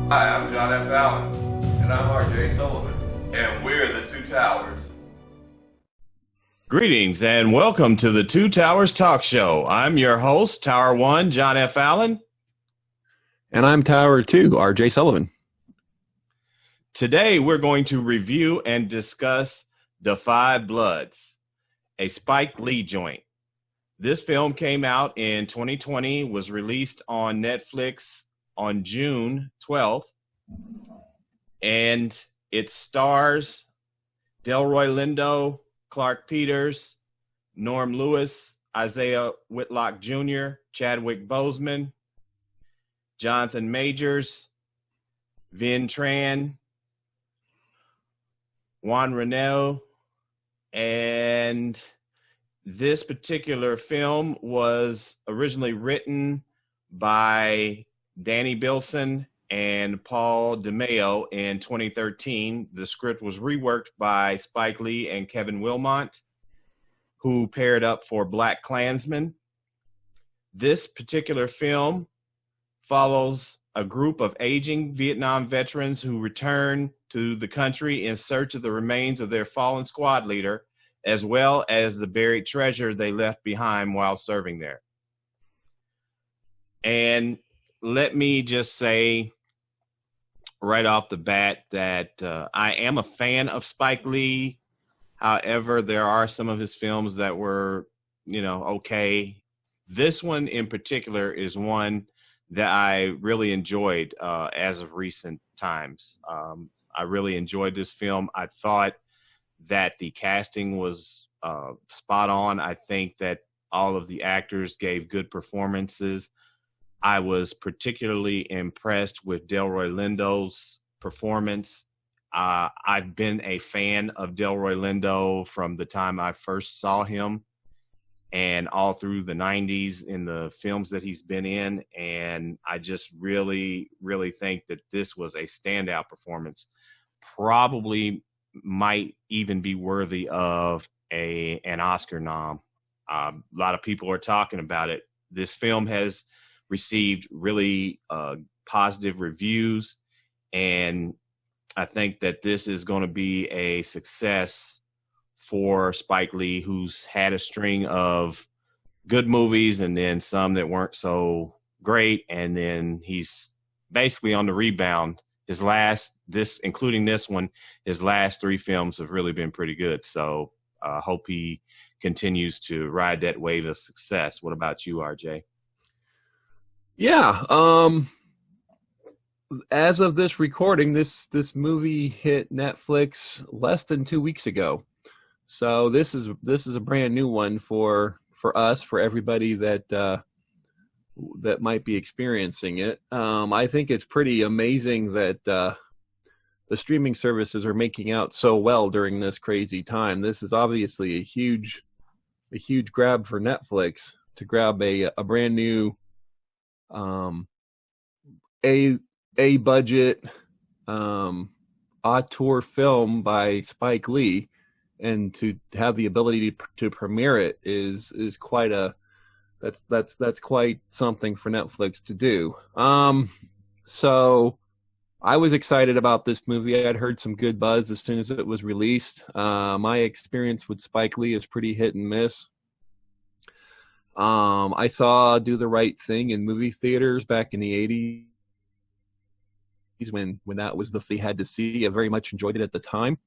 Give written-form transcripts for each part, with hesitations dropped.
Hi, I'm John F. Allen. And I'm R.J. Sullivan. And we're the Two Towers. Greetings and welcome to the Two Towers Talk Show. I'm your host, Tower 1, John F. Allen. And I'm Tower 2, R.J. Sullivan. Today we're going to review and discuss Da 5 Bloods, a Spike Lee joint. This film came out in 2020, was released on Netflix on June 12th, and it stars Delroy Lindo, Clark Peters, Norm Lewis, Isaiah Whitlock Jr., Chadwick Boseman, Jonathan Majors, Vin Tran, Juan Reno, and this particular film was originally written by Danny Bilson and Paul DeMeo in 2013. The script was reworked by Spike Lee and Kevin Willmont, who paired up for BlacKkKlansman. This particular film follows a group of aging Vietnam veterans who return to the country in search of the remains of their fallen squad leader, as well as the buried treasure they left behind while serving there. And let me just say right off the bat that I am a fan of Spike Lee. However, there are some of his films that were, okay. This one in particular is one that I really enjoyed as of recent times. I really enjoyed this film. I thought that the casting was spot on. I think that all of the actors gave good performances. I was particularly impressed with Delroy Lindo's performance. I've been a fan of Delroy Lindo from the time I first saw him and all through the 90s in the films that he's been in. And I just really, really think that this was a standout performance. Probably might even be worthy of an Oscar nom. A lot of people are talking about it. This film has received really positive reviews, and I think that this is going to be a success for Spike Lee, who's had a string of good movies and then some that weren't so great, and then he's basically on the rebound. Including this one, his last three films have really been pretty good. So I hope he continues to ride that wave of success. What about you, RJ? Yeah. As of this recording, this movie hit Netflix less than 2 weeks ago. So this is a brand new one for us, for everybody that might be experiencing it. I think it's pretty amazing that the streaming services are making out so well during this crazy time. This is obviously a huge grab for Netflix to grab a brand new a budget auteur film by Spike Lee, and to have the ability to premiere it is quite that's quite something for Netflix to do. So I was excited about this movie. I'd heard some good buzz as soon as it was released. My experience with Spike Lee is pretty hit and miss. I saw Do the Right Thing in movie theaters back in the 80s when that was the thing I had to see. I very much enjoyed it at the time.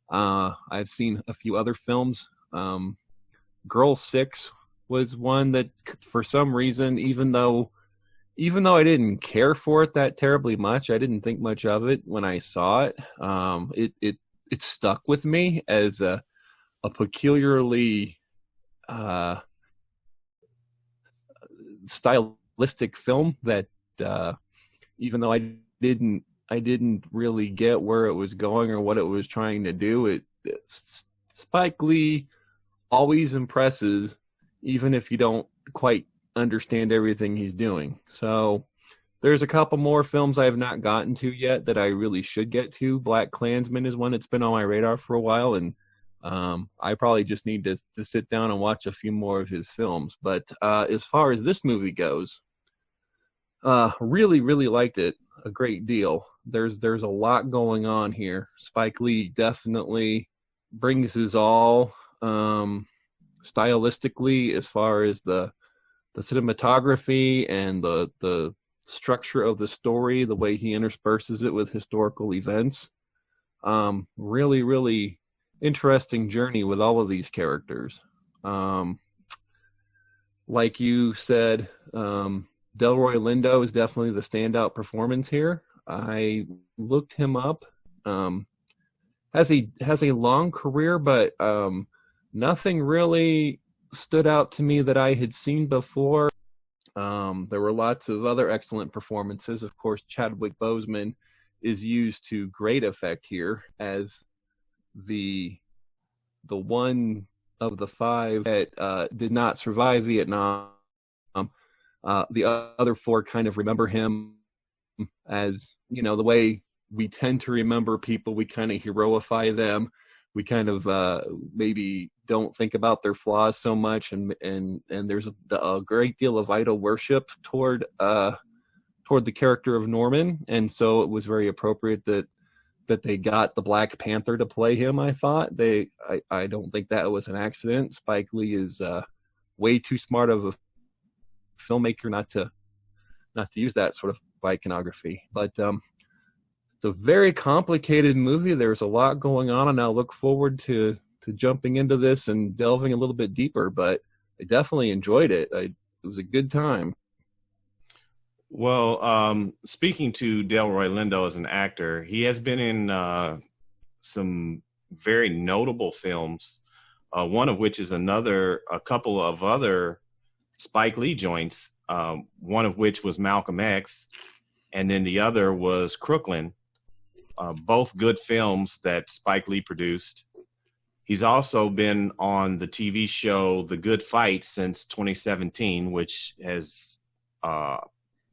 I've seen a few other films. Girl 6 was one that, for some reason, even though I didn't care for it that terribly much, I didn't think much of it when I saw it. It stuck with me as a peculiarly stylistic film that even though I didn't really get where it was going or what it was trying to do, Spike Lee always impresses, even if you don't quite understand everything he's doing. So there's a couple more films I have not gotten to yet that I really should get to. BlacKkKlansman is one that's been on my radar for a while, and I probably just need to sit down and watch a few more of his films. But as far as this movie goes, really, really liked it. a great deal. There's a lot going on here. Spike Lee definitely brings his all, stylistically, as far as the cinematography and the structure of the story, the way he intersperses it with historical events. Really, really interesting journey with all of these characters. Like you said, Delroy Lindo is definitely the standout performance here. I looked him up. Has a long career, but nothing really stood out to me that I had seen before. There were lots of other excellent performances. Of course, Chadwick Boseman is used to great effect here as the one of the 5 that did not survive Vietnam. The other 4 kind of remember him as, the way we tend to remember people. We kind of heroify them. We kind of maybe don't think about their flaws so much, and there's a great deal of idol worship toward the character of Norman, and so it was very appropriate that they got the Black Panther to play him. I thought I don't think that was an accident. Spike Lee is way too smart of a filmmaker not to use that sort of iconography. But it's a very complicated movie. There's a lot going on, and I look forward to jumping into this and delving a little bit deeper. But I definitely enjoyed it. It was a good time. Well, speaking to Delroy Lindo as an actor, he has been in some very notable films, one of which is a couple of other Spike Lee joints, one of which was Malcolm X, and then the other was Crooklyn, both good films that Spike Lee produced. He's also been on the TV show The Good Fight since 2017, which has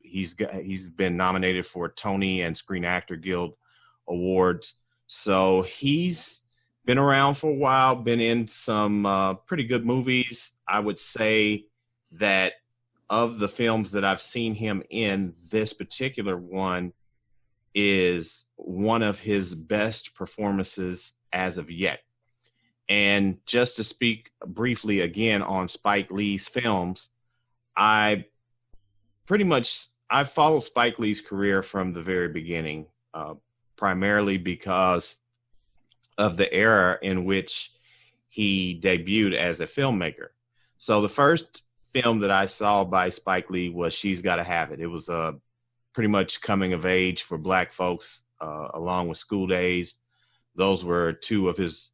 he's been nominated for Tony and Screen Actor Guild awards. So he's been around for a while, been in some pretty good movies. I would say that of the films that I've seen him in, this particular one is one of his best performances as of yet. And just to speak briefly again on Spike Lee's films, I followed Spike Lee's career from the very beginning, primarily because of the era in which he debuted as a filmmaker. So the first film that I saw by Spike Lee was She's Gotta Have It. It was pretty much coming of age for Black folks, along with School Days. Those were 2 of his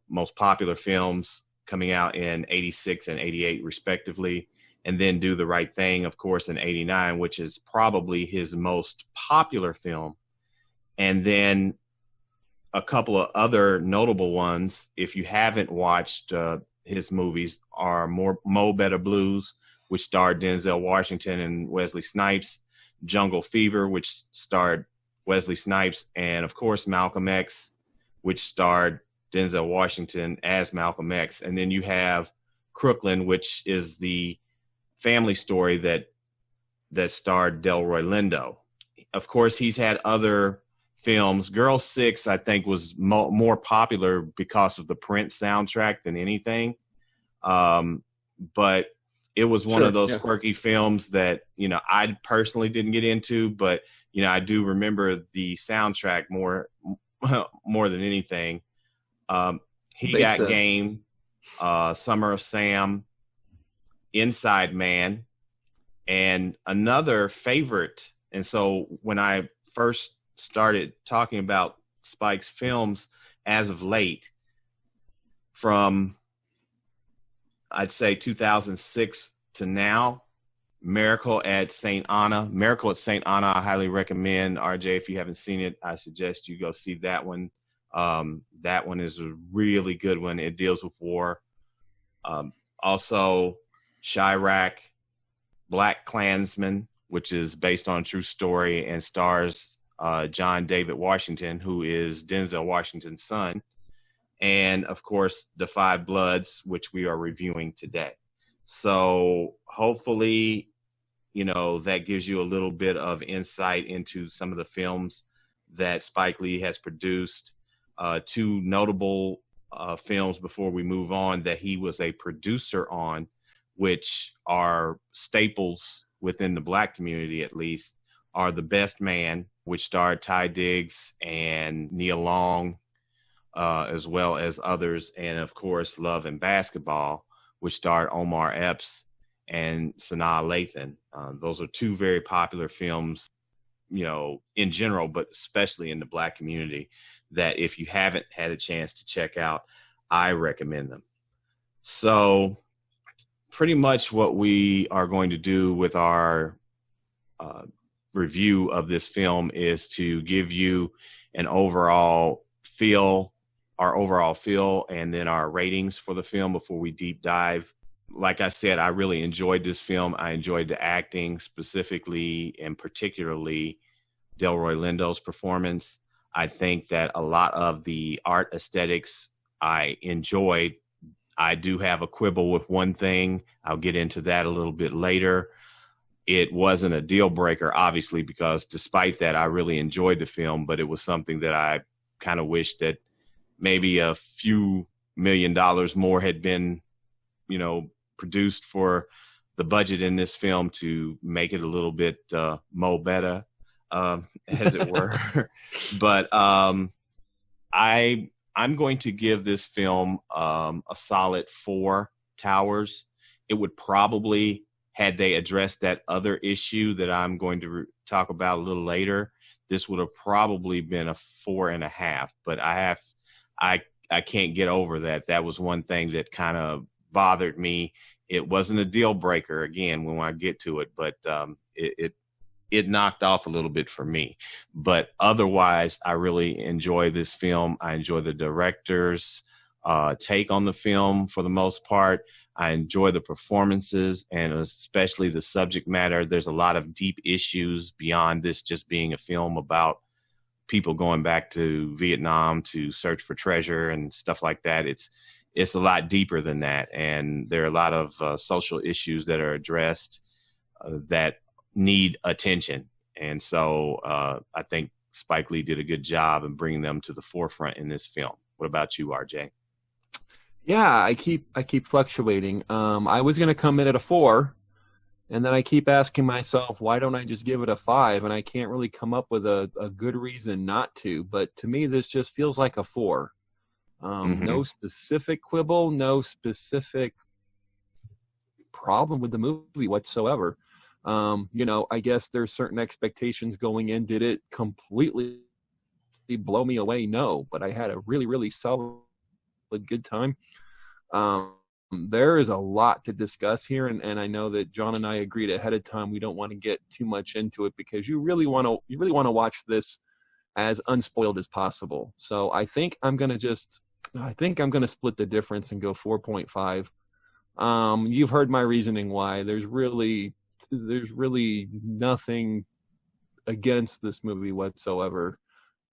most popular films, coming out in 86 and 88 respectively. And then Do the Right Thing, of course, in 89, which is probably his most popular film. And then a couple of other notable ones, if you haven't watched his movies, are Mo Better Blues, which starred Denzel Washington and Wesley Snipes, Jungle Fever, which starred Wesley Snipes, and of course Malcolm X, which starred Denzel Washington as Malcolm X. And then you have Crooklyn, which is the family story that starred Delroy Lindo. Of course, he's had other films. Girl 6, I think, was more popular because of the Prince soundtrack than anything. But it was one of those quirky films that, I personally didn't get into, but, I do remember the soundtrack more than anything. He Got Game, Summer of Sam, Inside Man, and another favorite. And so when I first started talking about Spike's films as of late, from I'd say 2006 to now, Miracle at St. Anna. Miracle at St. Anna, I highly recommend. RJ, if you haven't seen it, I suggest you go see that one. That one is a really good one. It deals with war. Also, Chirac, Black Klansman, which is based on a true story and stars John David Washington, who is Denzel Washington's son. And, of course, The Five Bloods, which we are reviewing today. So hopefully that gives you a little bit of insight into some of the films that Spike Lee has produced. Two notable films before we move on that he was a producer on, which are staples within the Black community at least, are The Best Man, which starred Ty Diggs and Nia Long, as well as others, and of course Love and Basketball, which starred Omar Epps and Sanaa Lathan. Those are two very popular films, in general, but especially in the Black community, that if you haven't had a chance to check out, I recommend them. So pretty much what we are going to do with our review of this film is to give you an overall feel, and then our ratings for the film before we deep dive. Like I said, I really enjoyed this film. I enjoyed the acting, specifically and particularly Delroy Lindo's performance. I think that a lot of the art aesthetics I enjoyed. I do have a quibble with one thing. I'll get into that a little bit later. It wasn't a deal breaker, obviously, because despite that, I really enjoyed the film, but it was something that I kind of wish that maybe a few $1 million more had been, produced for the budget in this film to make it a little bit mo better, as it were. But I'm going to give this film a solid 4 towers. It would probably, had they addressed that other issue that I'm going to talk about a little later, this would have probably been a 4.5. But I can't get over that. That was one thing that kind of bothered me. It wasn't a deal breaker, again, when I get to it, but it knocked off a little bit for me. But otherwise, I really enjoy this film. I enjoy the director's take on the film for the most part. I enjoy the performances and especially the subject matter. There's a lot of deep issues beyond this just being a film about people going back to Vietnam to search for treasure and stuff like that. It's a lot deeper than that. And there are a lot of social issues that are addressed that need attention. And so I think Spike Lee did a good job in bringing them to the forefront in this film. What about you, RJ? Yeah, I keep fluctuating. I was going to come in at a 4, and then I keep asking myself, why don't I just give it a 5? And I can't really come up with a good reason not to. But to me, this just feels like a 4. No specific quibble, no specific problem with the movie whatsoever. I guess there's certain expectations going in. Did it completely blow me away? No, but I had a really, really solid, good time. There is a lot to discuss here, and I know that John and I agreed ahead of time we don't want to get too much into it because you really want to watch this as unspoiled as possible. So I think I'm gonna split the difference and go 4.5. You've heard my reasoning why. There's really nothing against this movie whatsoever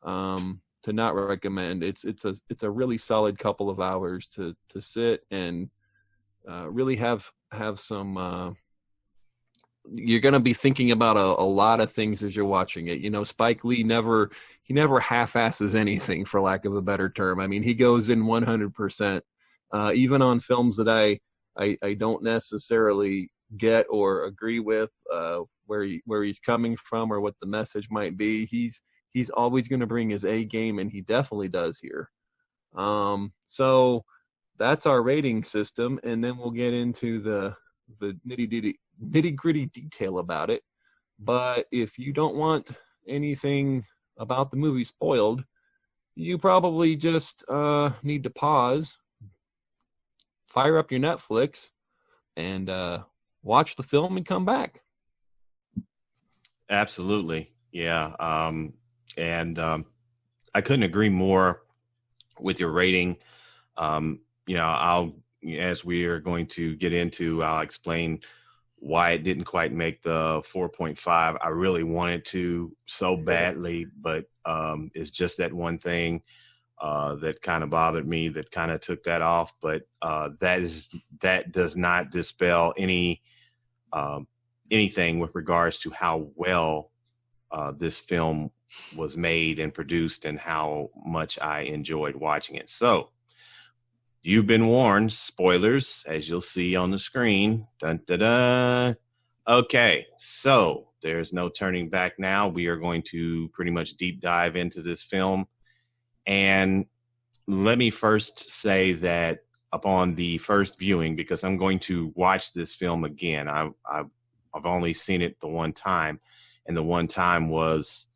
to not recommend. It's a really solid couple of hours to sit and really have some. You're going to be thinking about a lot of things as you're watching it. Spike Lee never half-asses anything, for lack of a better term. I mean, he goes in 100%, even on films that I don't necessarily get or agree with where he's coming from or what the message might be. He's always going to bring his A game, and he definitely does here. So that's our rating system, and then we'll get into the nitty-gritty detail about it. But if you don't want anything about the movie spoiled, you probably just need to pause, fire up your Netflix, and watch the film and come back. Absolutely. Yeah. And I couldn't agree more with your rating. As we are going to get into, I'll explain why it didn't quite make the 4.5. I really wanted to so badly, but it's just that one thing that kind of bothered me that kind of took that off. But that does not dispel any anything with regards to how well this film was made and produced and how much I enjoyed watching it. So you've been warned, spoilers, as you'll see on the screen. Dun, dun, dun. Okay, so there's no turning back now. We are going to pretty much deep dive into this film. And let me first say that upon the first viewing, because I'm going to watch this film again. I've only seen it the one time, and the one time was,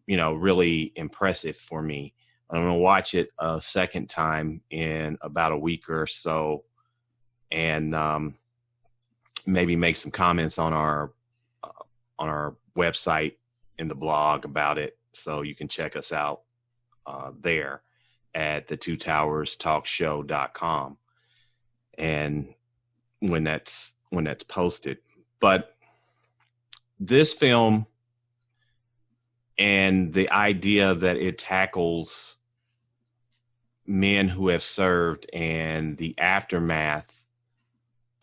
really impressive for me. I'm going to watch it a second time in about a week or so, and maybe make some comments on our website in the blog about it, so you can check us out there at the twotowers.talkshow.com, and when that's posted. But this film and the idea that it tackles men who have served and the aftermath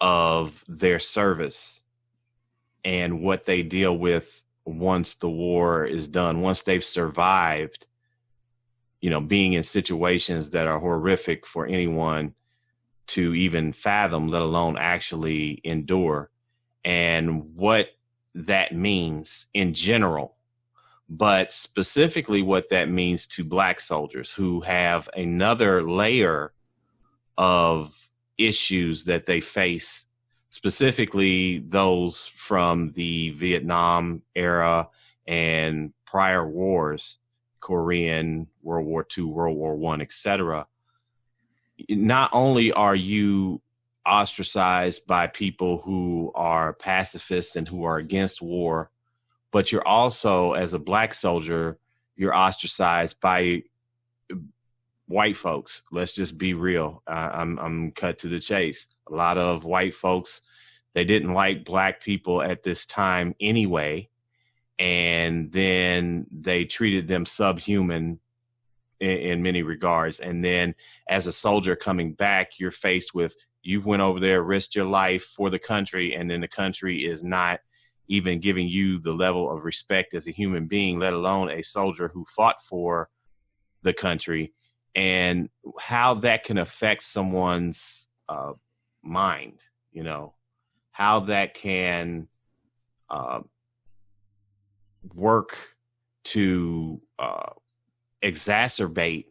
of their service and what they deal with once the war is done, once they've survived, being in situations that are horrific for anyone to even fathom, let alone actually endure, and what that means in general, but specifically what that means to Black soldiers who have another layer of issues that they face, specifically those from the Vietnam era and prior wars, Korean, World War II, World War I, etc. Not only are you ostracized by people who are pacifists and who are against war, but you're also, as a Black soldier, you're ostracized by white folks. Let's just be real. I'm cut to the chase. A lot of white folks, they didn't like Black people at this time anyway, and then they treated them subhuman in many regards. And then as a soldier coming back, you're faced with, you've went over there, risked your life for the country, and then the country is not even giving you the level of respect as a human being, let alone a soldier who fought for the country, and how that can affect someone's mind, how that can work to exacerbate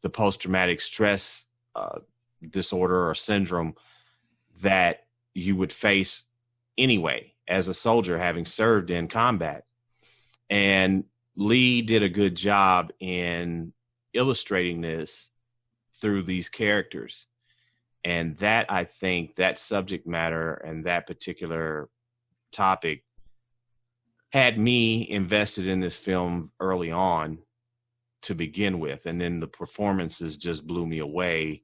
the post-traumatic stress disorder or syndrome that you would face anyway as a soldier having served in combat. And Lee did a good job in illustrating this through these characters. And that, I think, that subject matter and that particular topic had me invested in this film early on to begin with. And then the performances just blew me away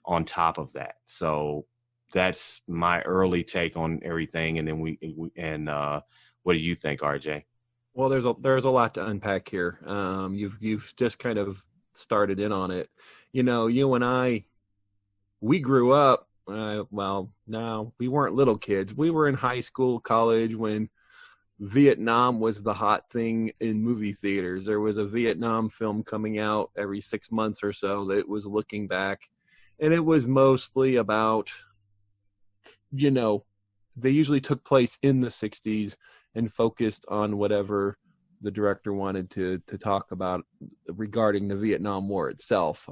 on top of that. So that's my early take on everything. And then what do you think, RJ? Well, there's a lot to unpack here. You've just kind of started in on it. You and I, we grew up. No, we weren't little kids. We were in high school, college when Vietnam was the hot thing in movie theaters. There was a Vietnam film coming out every 6 months or so that was looking back, and it was mostly about, they usually took place in the 60s and focused on whatever the director wanted to talk about regarding the Vietnam War itself.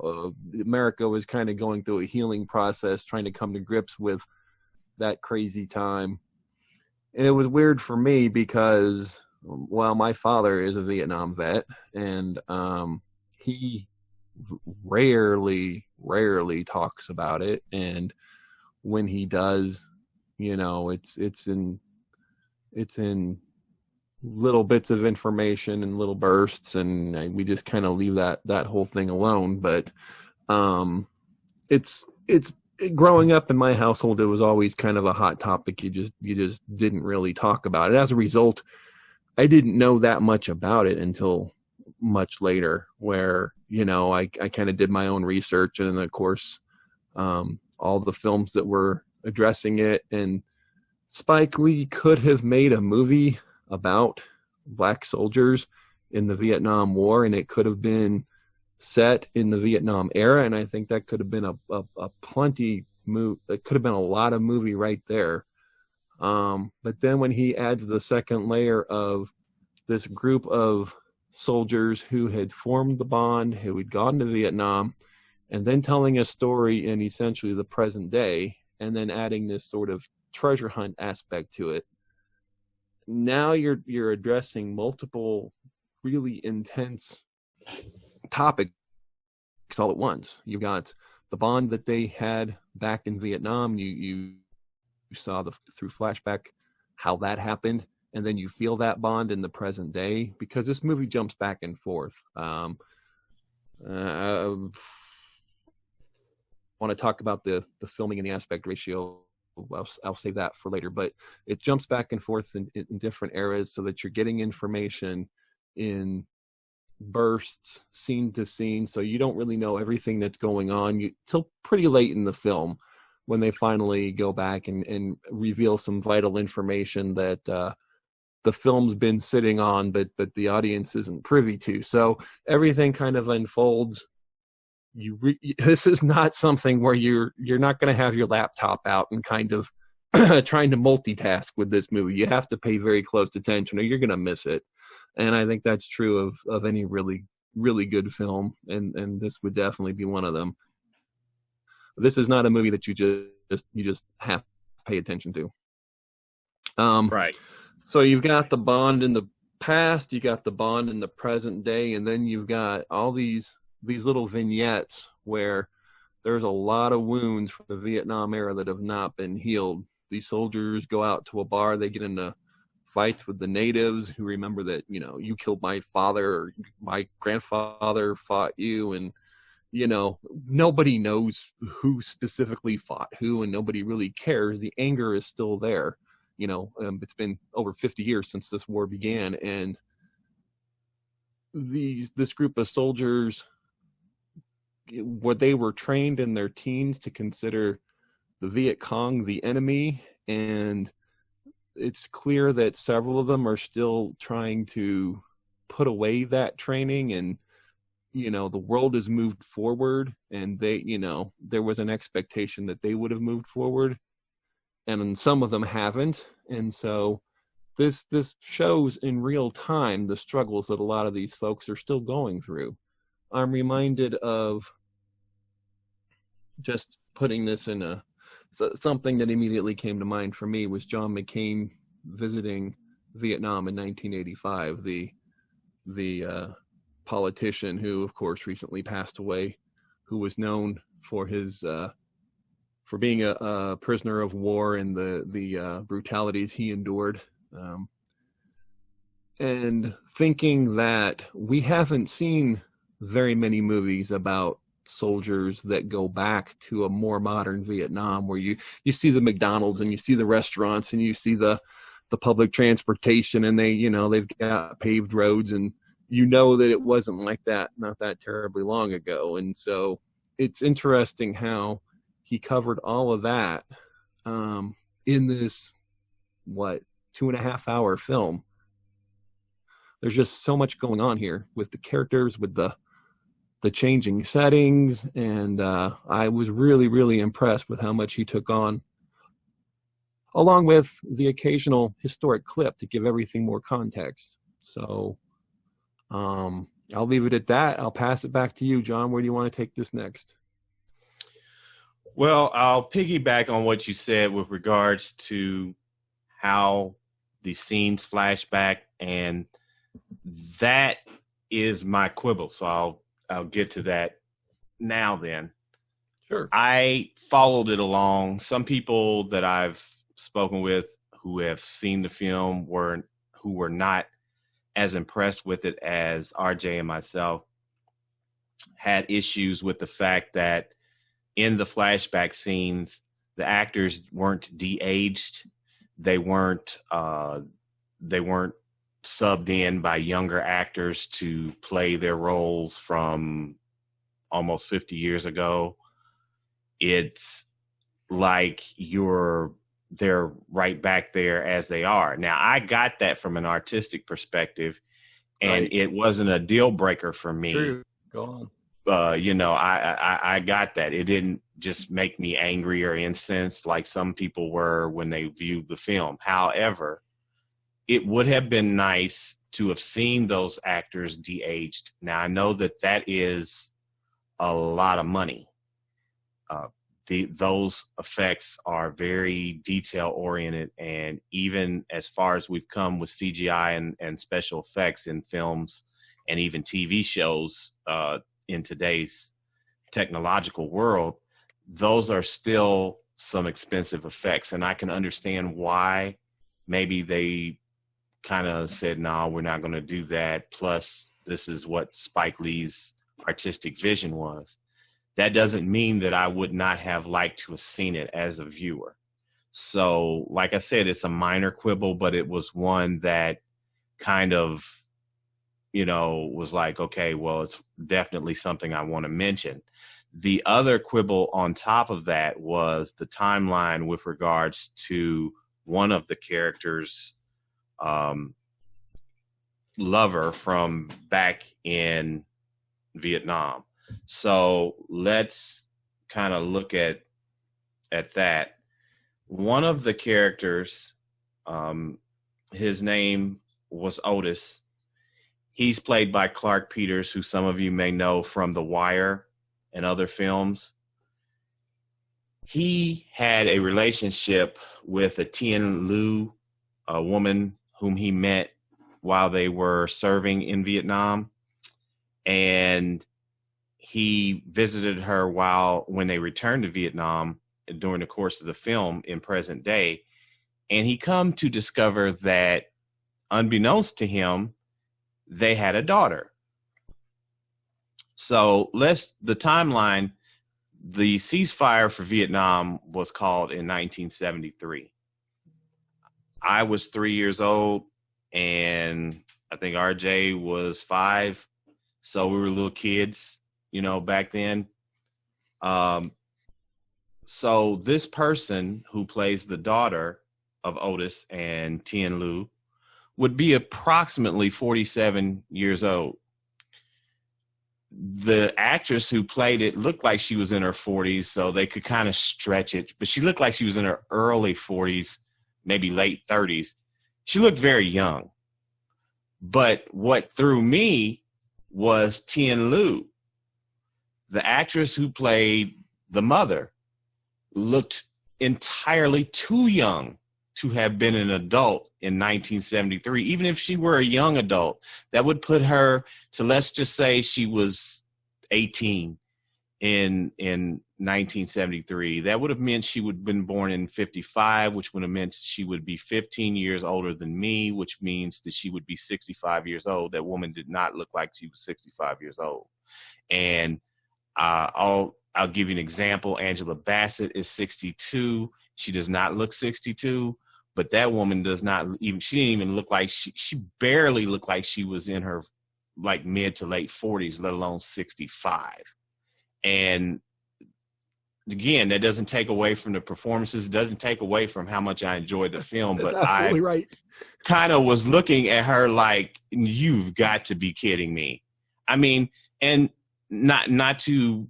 America was kind of going through a healing process, trying to come to grips with that crazy time. And it was weird for me because, my father is a Vietnam vet, and he rarely talks about it. And when he does, it's in little bits of information and little bursts, and we just kind of leave that whole thing alone. But it's growing up in my household, it was always kind of a hot topic. You just didn't really talk about it. As a result, I didn't know that much about it until much later, where I kind of did my own research, and then of course all the films that were addressing it and Spike Lee could have made a movie about black soldiers in the Vietnam War, and it could have been set in the Vietnam era, and I think that could have been a plenty move. It could have been a lot of movie right there. But then when he adds the second layer of this group of soldiers who had formed the bond, who had gone to Vietnam, and then telling a story in essentially the present day, and then adding this sort of treasure hunt aspect to it, now you're addressing multiple really intense topics all at once. You've got the bond that they had back in Vietnam. You saw through flashback how that happened, and then you feel that bond in the present day, because this movie jumps back and forth. I want to talk about the filming and the aspect ratio. I'll save that for later, but it jumps back and forth in different eras so that you're getting information in bursts, scene to scene, so you don't really know everything that's going on till pretty late in the film, when they finally go back and reveal some vital information that the film's been sitting on, but the audience isn't privy to. So everything kind of unfolds. This is not something where you're not going to have your laptop out and kind of trying to multitask with this movie. You have to pay very close attention or you're going to miss it. And I think that's true of any really, really good film. And this would definitely be one of them. This is not a movie that you just have to pay attention to. Right. So you've got the bond in the past, you got the bond in the present day, and then you've got all these little vignettes where there's a lot of wounds from the Vietnam era that have not been healed. These soldiers go out to a bar, they get into fights with the natives who remember that, you killed my father, or my grandfather fought you, and nobody knows who specifically fought who, and nobody really cares. The anger is still there. It's been over 50 years since this war began, and this group of soldiers, they were trained in their teens to consider the Viet Cong the enemy, and it's clear that several of them are still trying to put away that training, and the world has moved forward, and they, there was an expectation that they would have moved forward, and some of them haven't. And so this shows in real time the struggles that a lot of these folks are still going through. I'm reminded of, just putting this in something that immediately came to mind for me was John McCain visiting Vietnam in 1985, the politician who, of course, recently passed away, who was known for his for being a prisoner of war and the brutalities he endured, and thinking that we haven't seen very many movies about soldiers that go back to a more modern Vietnam, where you see the McDonald's and you see the restaurants and you see the public transportation, and they've got paved roads, and that it wasn't like that not that terribly long ago. And so it's interesting how he covered all of that in this 2.5 hour film. There's just so much going on here with the characters, with the changing settings, and I was really, really impressed with how much he took on, along with the occasional historic clip to give everything more context. So I'll leave it at that. I'll pass it back to you, John. Where do you want to take this next? Well, I'll piggyback on what you said with regards to how the scenes flash back, and that is my quibble. So I'll get to that now then. Sure. I followed it along. Some people that I've spoken with who have seen the film who were not as impressed with it as RJ and myself had issues with the fact that in the flashback scenes, the actors weren't de-aged. They weren't subbed in by younger actors to play their roles from almost 50 years ago. It's like you're they're right back there as they are. Now, I got that from an artistic perspective, and Right. it wasn't a deal breaker for me. True. Go on. I got that. It didn't just make me angry or incensed like some people were when they viewed the film. However, it would have been nice to have seen those actors de-aged. Now, I know that is a lot of money. Those effects are very detail oriented, and even as far as we've come with CGI and special effects in films and even TV shows in today's technological world, those are still some expensive effects. And I can understand why maybe they kind of said, no, we're not going to do that. Plus, this is what Spike Lee's artistic vision was. That doesn't mean that I would not have liked to have seen it as a viewer. So, like I said, it's a minor quibble, but it was one that kind of, was like, okay, well, it's definitely something I want to mention. The other quibble on top of that was the timeline with regards to one of the characters' lover from back in Vietnam. So let's kind of look at that. One of the characters, his name was Otis. He's played by Clark Peters, who some of you may know from The Wire and other films. He had a relationship with a Tien Lu, a woman whom he met while they were serving in Vietnam. And he visited her when they returned to Vietnam during the course of the film in present day. And he come to discover that, unbeknownst to him, they had a daughter. So the timeline, the ceasefire for Vietnam was called in 1973. I was 3 years old, and I think RJ was 5. So we were little kids, back then. So this person who plays the daughter of Otis and Tien Lu would be approximately 47 years old. The actress who played it looked like she was in her 40s, so they could kind of stretch it, but she looked like she was in her early 40s, maybe late 30s. She looked very young. But what threw me was Tien Lu. The actress who played the mother looked entirely too young to have been an adult in 1973. Even if she were a young adult, that would put her to, let's just say she was 18 in 1973. That would have meant she would have been born in 55, which would have meant she would be 15 years older than me, which means that she would be 65 years old. That woman did not look like she was 65 years old. And I'll give you an example. Angela Bassett is 62. She does not look 62, but that woman she didn't even look like she barely looked like she was in her like mid to late 40s, let alone 65. And again, that doesn't take away from the performances. It doesn't take away from how much I enjoyed the film. That's but absolutely I right. kind of was looking at her like, you've got to be kidding me. I mean, and not to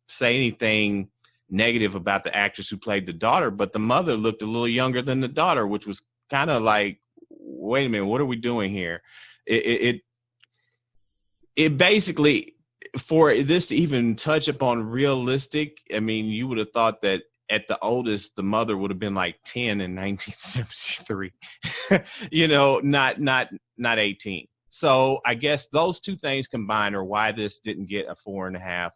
say anything negative about the actress who played the daughter, but the mother looked a little younger than the daughter, which was kind of like, wait a minute, what are we doing here? It basically, for this to even touch upon realistic, I mean, you would have thought that at the oldest, the mother would have been like 10 in 1973, not 18. So I guess those two things combined are why this didn't get a 4.5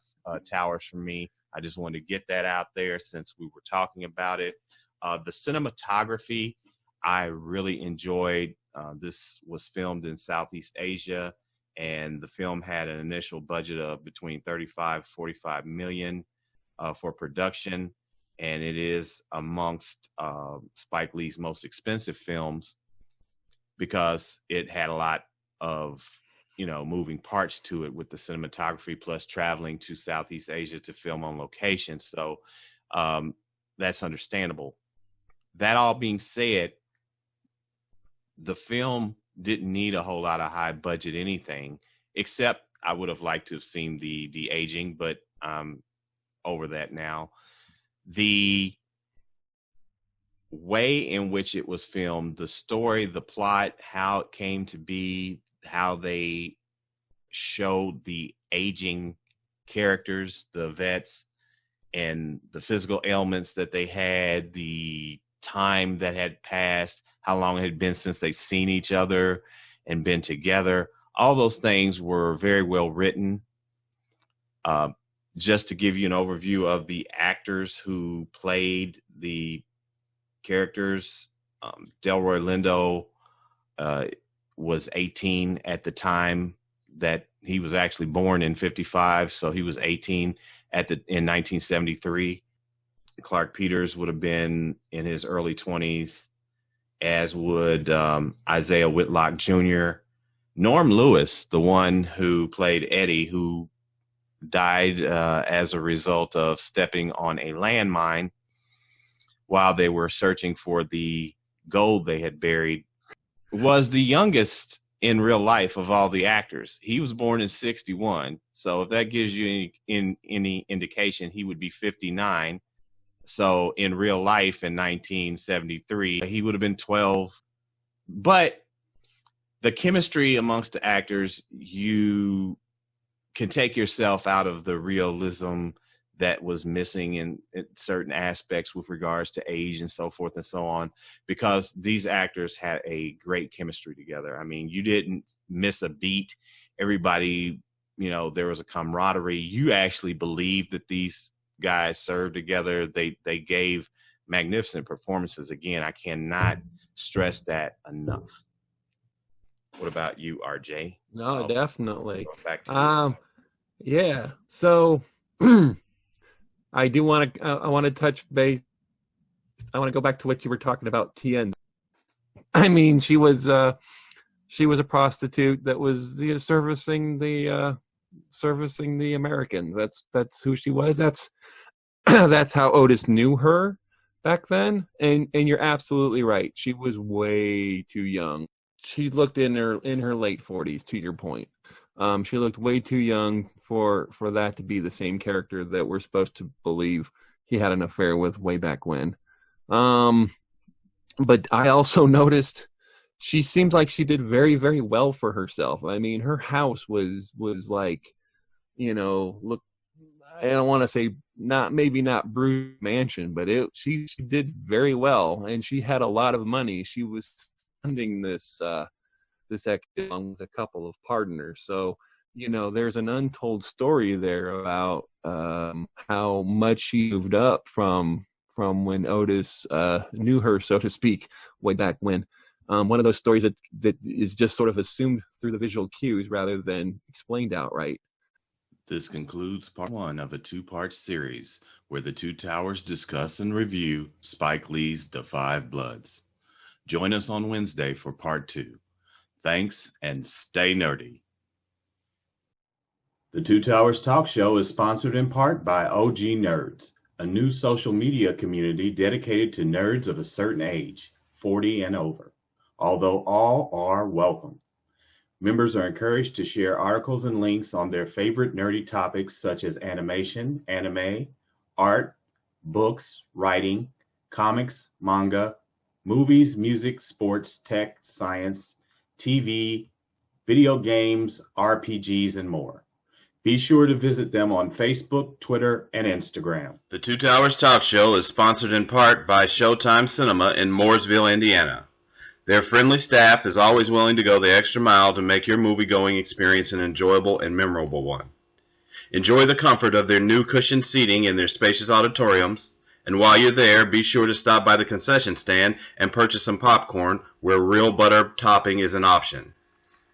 towers from me. I just wanted to get that out there since we were talking about it. The cinematography, I really enjoyed. This was filmed in Southeast Asia, and the film had an initial budget of between 35-45 million for production. And it is amongst Spike Lee's most expensive films because it had a lot of moving parts to it with the cinematography, plus traveling to Southeast Asia to film on location. So that's understandable. that all being said, the film didn't need a whole lot of high budget anything, except I would have liked to have seen the aging, but I'm over that now. The way in which it was filmed, the story, the plot, how it came to be, how they showed the aging characters, the vets, and the physical ailments that they had, the time that had passed, how long it had been since they'd seen each other and been together. All those things were very well written. Just to give you an overview of the actors who played the characters, Delroy Lindo was 18 at the time that he was actually born in 1955, so he was 18 in 1973. Clark Peters would have been in his early 20s, as would Isaiah Whitlock Jr. Norm Lewis, the one who played Eddie, who died as a result of stepping on a landmine while they were searching for the gold they had buried, was the youngest in real life of all the actors. He was born in 1961, so if that gives you any indication, he would be 59. So in real life in 1973, he would have been 12. But the chemistry amongst the actors, you can take yourself out of the realism that was missing in certain aspects with regards to age and so forth and so on, because these actors had a great chemistry together. I mean, you didn't miss a beat. Everybody, there was a camaraderie. You actually believed that these guys served together. They gave magnificent performances. Again, I cannot stress that enough. What about you, RJ? No, definitely. Back to you. Yeah. So I do want to. I want to touch base. I want to go back to what you were talking about, Tien. I mean, she was a prostitute that was servicing the Americans. That's who she was. That's how Otis knew her back then. And you're absolutely right. She was way too young. She looked in her late 40s. To your point. She looked way too young for that to be the same character that we're supposed to believe he had an affair with way back when. But I also noticed she seems like she did very, very well for herself. I mean, her house was like, look, I don't want to say maybe not Bruce Mansion, but she did very well, and she had a lot of money. She was funding this activity along with a couple of partners. So, there's an untold story there about how much she moved up from when Otis knew her, so to speak, way back when. One of those stories that is just sort of assumed through the visual cues rather than explained outright. This concludes part 1 of a 2-part series where the Two Towers discuss and review Spike Lee's The Five Bloods. Join us on Wednesday for part 2. Thanks, and stay nerdy. The Two Towers Talk Show is sponsored in part by OG Nerds, a new social media community dedicated to nerds of a certain age, 40 and over, although all are welcome. Members are encouraged to share articles and links on their favorite nerdy topics such as animation, anime, art, books, writing, comics, manga, movies, music, sports, tech, science, TV, video games, RPGs, and more. Be sure to visit them on Facebook, Twitter, and Instagram. The Two Towers Talk Show is sponsored in part by Showtime Cinema in Mooresville, Indiana. Their friendly staff is always willing to go the extra mile to make your movie-going experience an enjoyable and memorable one. Enjoy the comfort of their new cushioned seating in their spacious auditoriums, and while you're there, be sure to stop by the concession stand and purchase some popcorn where real butter topping is an option.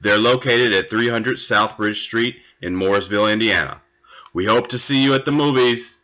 They're located at 300 South Bridge Street in Mooresville, Indiana. We hope to see you at the movies.